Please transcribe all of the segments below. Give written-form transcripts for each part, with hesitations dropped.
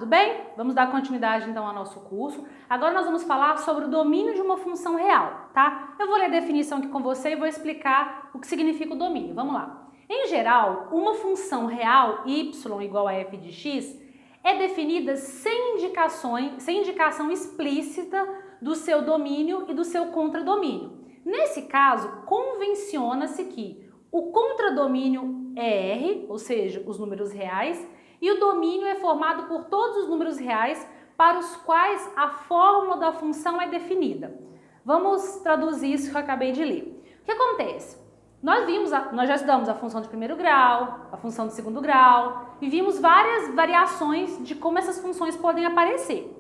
tudo bem? Vamos dar continuidade então ao nosso curso. Agora nós vamos falar sobre o domínio de uma função real, tá? Eu vou ler a definição aqui com você e vou explicar o que significa o domínio. Vamos lá. Em geral, uma função real y igual a f de x é definida sem indicação explícita do seu domínio e do seu contradomínio. Nesse caso, convenciona-se que o contradomínio é R, ou seja, os números reais, e o domínio é formado por todos os números reais para os quais a fórmula da função é definida. Vamos traduzir isso que eu acabei de ler. O que acontece? Nós já estudamos a função de primeiro grau, a função de segundo grau, e vimos várias variações de como essas funções podem aparecer.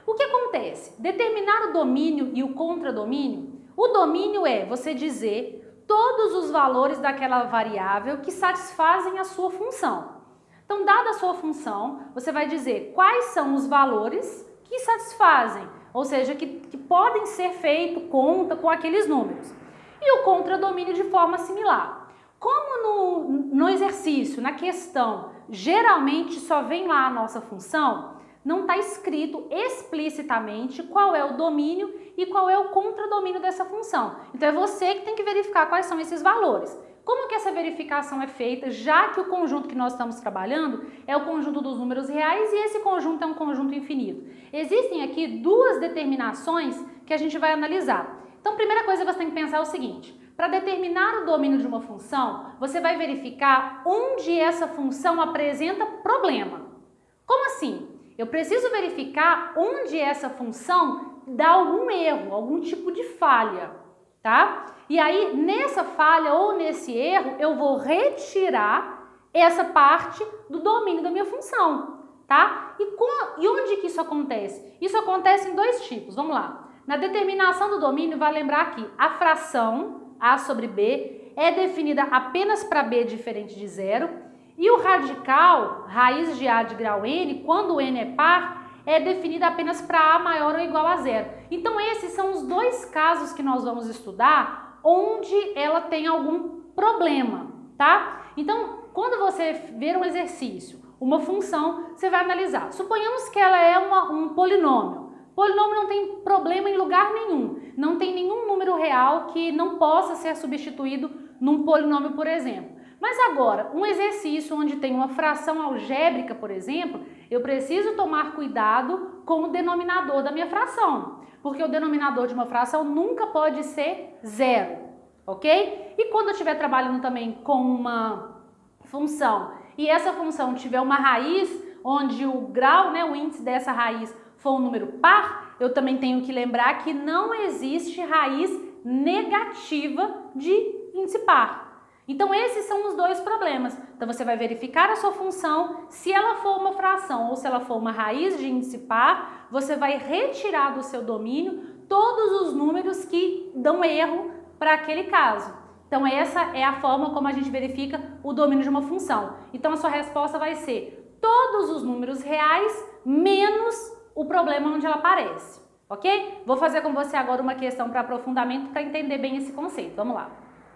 O que acontece? Determinar o domínio e o contradomínio. O domínio é você dizer todos os valores daquela variável que satisfazem a sua função. Então, dada a sua função, você vai dizer quais são os valores que satisfazem, ou seja, que podem ser feito conta com aqueles números. E o contradomínio de forma similar. Como no exercício, na questão, geralmente só vem lá a nossa função, não está escrito explicitamente qual é o domínio e qual é o contradomínio dessa função. Então é você que tem que verificar quais são esses valores. Como que essa verificação é feita, já que o conjunto que nós estamos trabalhando é o conjunto dos números reais e esse conjunto é um conjunto infinito? Existem aqui duas determinações que a gente vai analisar. Então, a primeira coisa que você tem que pensar é o seguinte: para determinar o domínio de uma função, você vai verificar onde essa função apresenta problema. Como assim? Eu preciso verificar onde essa função dá algum erro, algum tipo de falha, tá? E aí, nessa falha ou nesse erro, eu vou retirar essa parte do domínio da minha função, tá? E onde que isso acontece? Isso acontece em dois tipos, vamos lá. Na determinação do domínio, vai lembrar que a fração A sobre B é definida apenas para B diferente de zero e o radical, raiz de A de grau N, quando o N é par, é definida apenas para A maior ou igual a zero. Então esses são os dois casos que nós vamos estudar onde ela tem algum problema, tá? Então, quando você ver um exercício, uma função, você vai analisar. Suponhamos que ela é um polinômio. Polinômio não tem problema em lugar nenhum. Não tem nenhum número real que não possa ser substituído num polinômio, por exemplo. Mas agora, um exercício onde tem uma fração algébrica, por exemplo, eu preciso tomar cuidado com o denominador da minha fração, porque o denominador de uma fração nunca pode ser zero, ok? E quando eu estiver trabalhando também com uma função e essa função tiver uma raiz onde o grau, o índice dessa raiz for um número par, eu também tenho que lembrar que não existe raiz negativa de índice par. Então esses são os dois problemas. Então você vai verificar a sua função, se ela for uma fração ou se ela for uma raiz de índice par, você vai retirar do seu domínio todos os números que dão erro para aquele caso. Então essa é a forma como a gente verifica o domínio de uma função. Então a sua resposta vai ser todos os números reais menos o problema onde ela aparece, ok? Vou fazer com você agora uma questão para aprofundamento para entender bem esse conceito. Vamos lá.